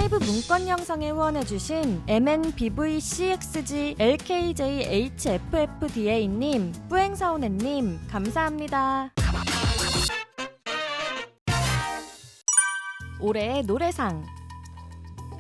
라이브 문건 영상에 후원해주신 MNBVCXG LKJHFFDA님, 뿌행사오네님 감사합니다. 올해의 노래상.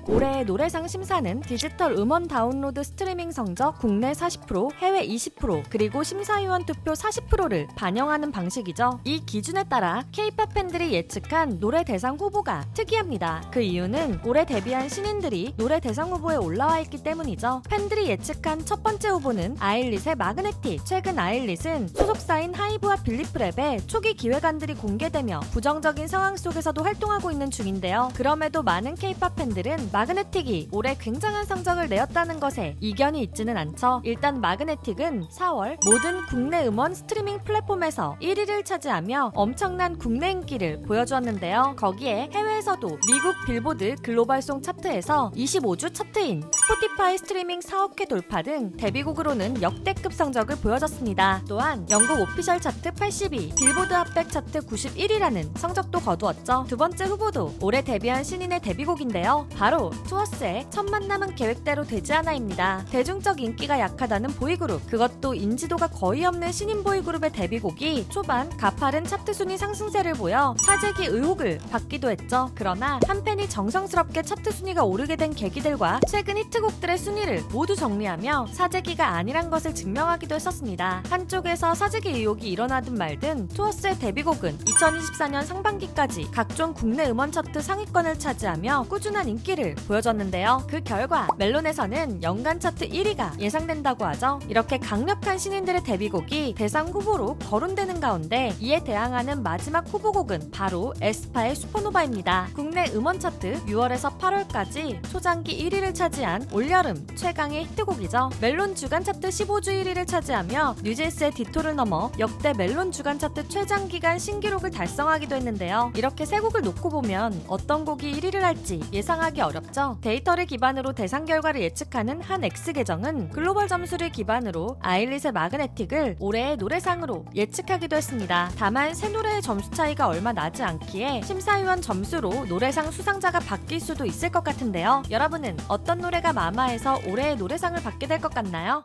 올해의 노래상 심사는 디지털 음원 다운로드 스트리밍 성적 국내 40%, 해외 20%, 그리고 심사위원 투표 40%를 반영하는 방식이죠. 이 기준에 따라 K-팝 팬들이 예측한 노래 대상 후보가 특이합니다. 그 이유는 올해 데뷔한 신인들이 노래 대상 후보에 올라와 있기 때문이죠. 팬들이 예측한 첫 번째 후보는 아일릿의 마그네틱. 최근 아일릿은 소속사인 하이브와 빌리프랩의 초기 기획안들이 공개되며 부정적인 상황 속에서도 활동하고 있는 중인데요. 그럼에도 많은 K-팝 팬들은 마그네틱이 올해 굉장한 성적을 내었다는 것에 이견이 있지는 않죠. 일단 마그네틱은 4월 모든 국내 음원 스트리밍 플랫폼에서 1위를 차지하며 엄청난 국내 인기를 보여주었는데요. 거기에 해외에서도 미국 빌보드 글로벌송 차트에서 25주 차트인 스포티파이 스트리밍 4억 회 돌파 등 데뷔곡으로는 역대급 성적을 보여줬습니다. 또한 영국 오피셜 차트 80위, 빌보드 핫백 차트 91위라는 성적도 거두었죠. 두 번째 후보도 올해 데뷔한 신인의 데뷔곡인데요. 바로 투어스의 첫 만남은 계획대로 되지 않아입니다. 대중적 인기가 약하다는 보이그룹, 그것도 인지도가 거의 없는 신인 보이그룹의 데뷔곡이 초반 가파른 차트 순위 상승세를 보여 사재기 의혹을 받기도 했죠. 그러나 한 팬이 정성스럽게 차트 순위가 오르게 된 계기들과 최근 히트곡들의 순위를 모두 정리하며 사재기가 아니란 것을 증명하기도 했었습니다. 한쪽에서 사재기 의혹이 일어나든 말든 투어스의 데뷔곡은 2024년 상반기까지 각종 국내 음원 차트 상위권을 차지하며 꾸준한 인기를 보여줬는데요. 그 결과 멜론에서는 연간 차트 1위가 예상된다고 하죠. 이렇게 강력한 신인들의 데뷔곡이 대상 후보로 거론되는 가운데 이에 대항하는 마지막 후보곡은 바로 에스파의 슈퍼노바입니다. 국내 음원 차트 6월에서 8월까지 초장기 1위를 차지한 올여름 최강의 히트곡이죠. 멜론 주간 차트 15주 1위를 차지하며 뉴진스의 디토를 넘어 역대 멜론 주간 차트 최장기간 신기록을 달성하기도 했는데요. 이렇게 세 곡을 놓고 보면 어떤 곡이 1위를 할지 예상하기 어렵죠. 데이터를 기반으로 대상 결과를 예측하는 한 X 계정은 글로벌 점수를 기반으로 아일릿의 마그네틱을 올해의 노래상으로 예측하기도 했습니다. 다만 새 노래의 점수 차이가 얼마 나지 않기에 심사위원 점수로 노래상 수상자가 바뀔 수도 있을 것 같은데요. 여러분은 어떤 노래가 마마에서 올해의 노래상을 받게 될 것 같나요?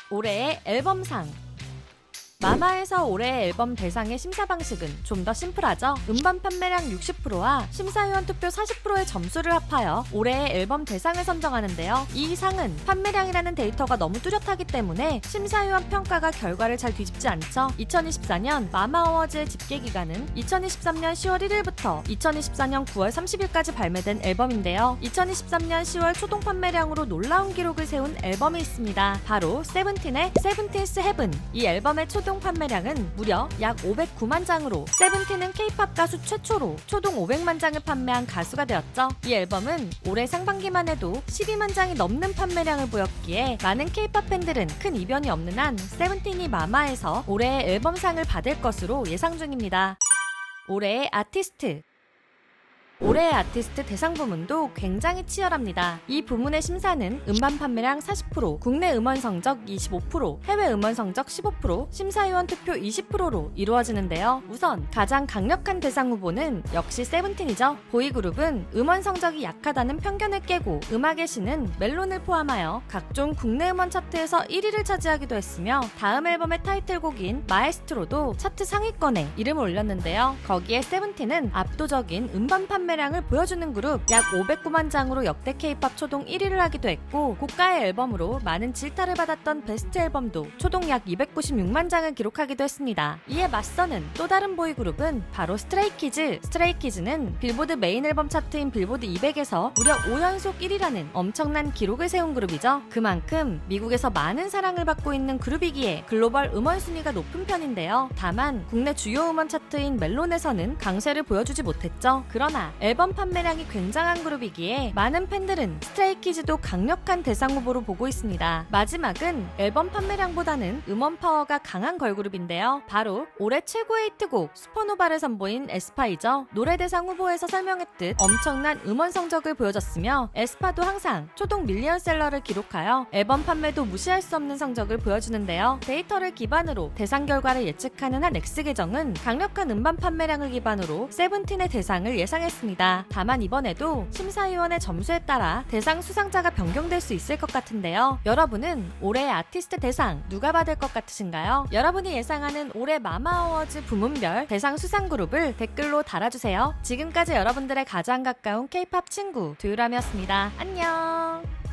올해의 앨범상. 마마에서 올해의 앨범 대상의 심사 방식은 좀 더 심플하죠. 음반 판매량 60%와 심사위원 투표 40%의 점수를 합하여 올해의 앨범 대상을 선정하는데요. 이 상은 판매량이라는 데이터가 너무 뚜렷하기 때문에 심사위원 평가가 결과를 잘 뒤집지 않죠. 2024년 마마 어워즈의 집계 기간은 2023년 10월 1일부터 2024년 9월 30일까지 발매된 앨범인데요. 2023년 10월 초동 판매량으로 놀라운 기록을 세운 앨범이 있습니다. 바로 세븐틴의 세븐틴스 헤븐. 이 앨범의 초동 판매량은 무려 약 509만 장으로 세븐틴은 K-팝 가수 최초로 초동 500만 장을 판매한 가수가 되었죠. 이 앨범은 올해 상반기만 해도 12만 장이 넘는 판매량을 보였기에 많은 K-팝 팬들은 큰 이변이 없는 한 세븐틴이 마마에서 올해의 앨범상을 받을 것으로 예상 중입니다. 올해의 아티스트. 올해의 아티스트 대상 부문도 굉장히 치열합니다. 이 부문의 심사는 음반 판매량 40%, 국내 음원 성적 25%, 해외 음원 성적 15%, 심사위원 투표 20%로 이루어지는데요. 우선 가장 강력한 대상 후보는 역시 세븐틴이죠. 보이그룹은 음원 성적이 약하다는 편견을 깨고 음악의 신은 멜론을 포함하여 각종 국내 음원 차트에서 1위를 차지하기도 했으며 다음 앨범의 타이틀곡인 마에스트로도 차트 상위권에 이름을 올렸는데요. 거기에 세븐틴은 압도적인 음반 판매량을 보여주는 그룹 약 509만 장으로 역대 K-팝 초동 1위를 하기도 했고 고가의 앨범으로 많은 질타를 받았던 베스트 앨범도 초동 약 296만 장을 기록하기도 했습니다. 이에 맞서는 또 다른 보이그룹은 바로 스트레이키즈. 스트레이키즈는 빌보드 메인 앨범 차트인 빌보드 200에서 무려 5연속 1위라는 엄청난 기록을 세운 그룹이죠. 그만큼 미국에서 많은 사랑을 받고 있는 그룹이기에 글로벌 음원 순위가 높은 편인데요. 다만 국내 주요 음원 차트인 멜론에서는 강세를 보여주지 못했죠. 그러나 앨범 판매량이 굉장한 그룹이기에 많은 팬들은 스트레이키즈도 강력한 대상 후보로 보고 있습니다. 마지막은 앨범 판매량보다는 음원 파워가 강한 걸그룹인데요. 바로 올해 최고의 히트곡 슈퍼노바를 선보인 에스파이죠. 노래 대상 후보에서 설명했듯 엄청난 음원 성적을 보여줬으며 에스파도 항상 초동 밀리언셀러를 기록하여 앨범 판매도 무시할 수 없는 성적을 보여주는데요. 데이터를 기반으로 대상 결과를 예측하는 한 X 계정은 강력한 음반 판매량을 기반으로 세븐틴의 대상을 예상했습니다. 있습니다. 다만 이번에도 심사위원의 점수에 따라 대상 수상자가 변경될 수 있을 것 같은데요. 여러분은 올해의 아티스트 대상 누가 받을 것 같으신가요? 여러분이 예상하는 올해 마마어워즈 부문별 대상 수상 그룹을 댓글로 달아주세요. 지금까지 여러분들의 가장 가까운 K-팝 친구 두유람이었습니다. 안녕.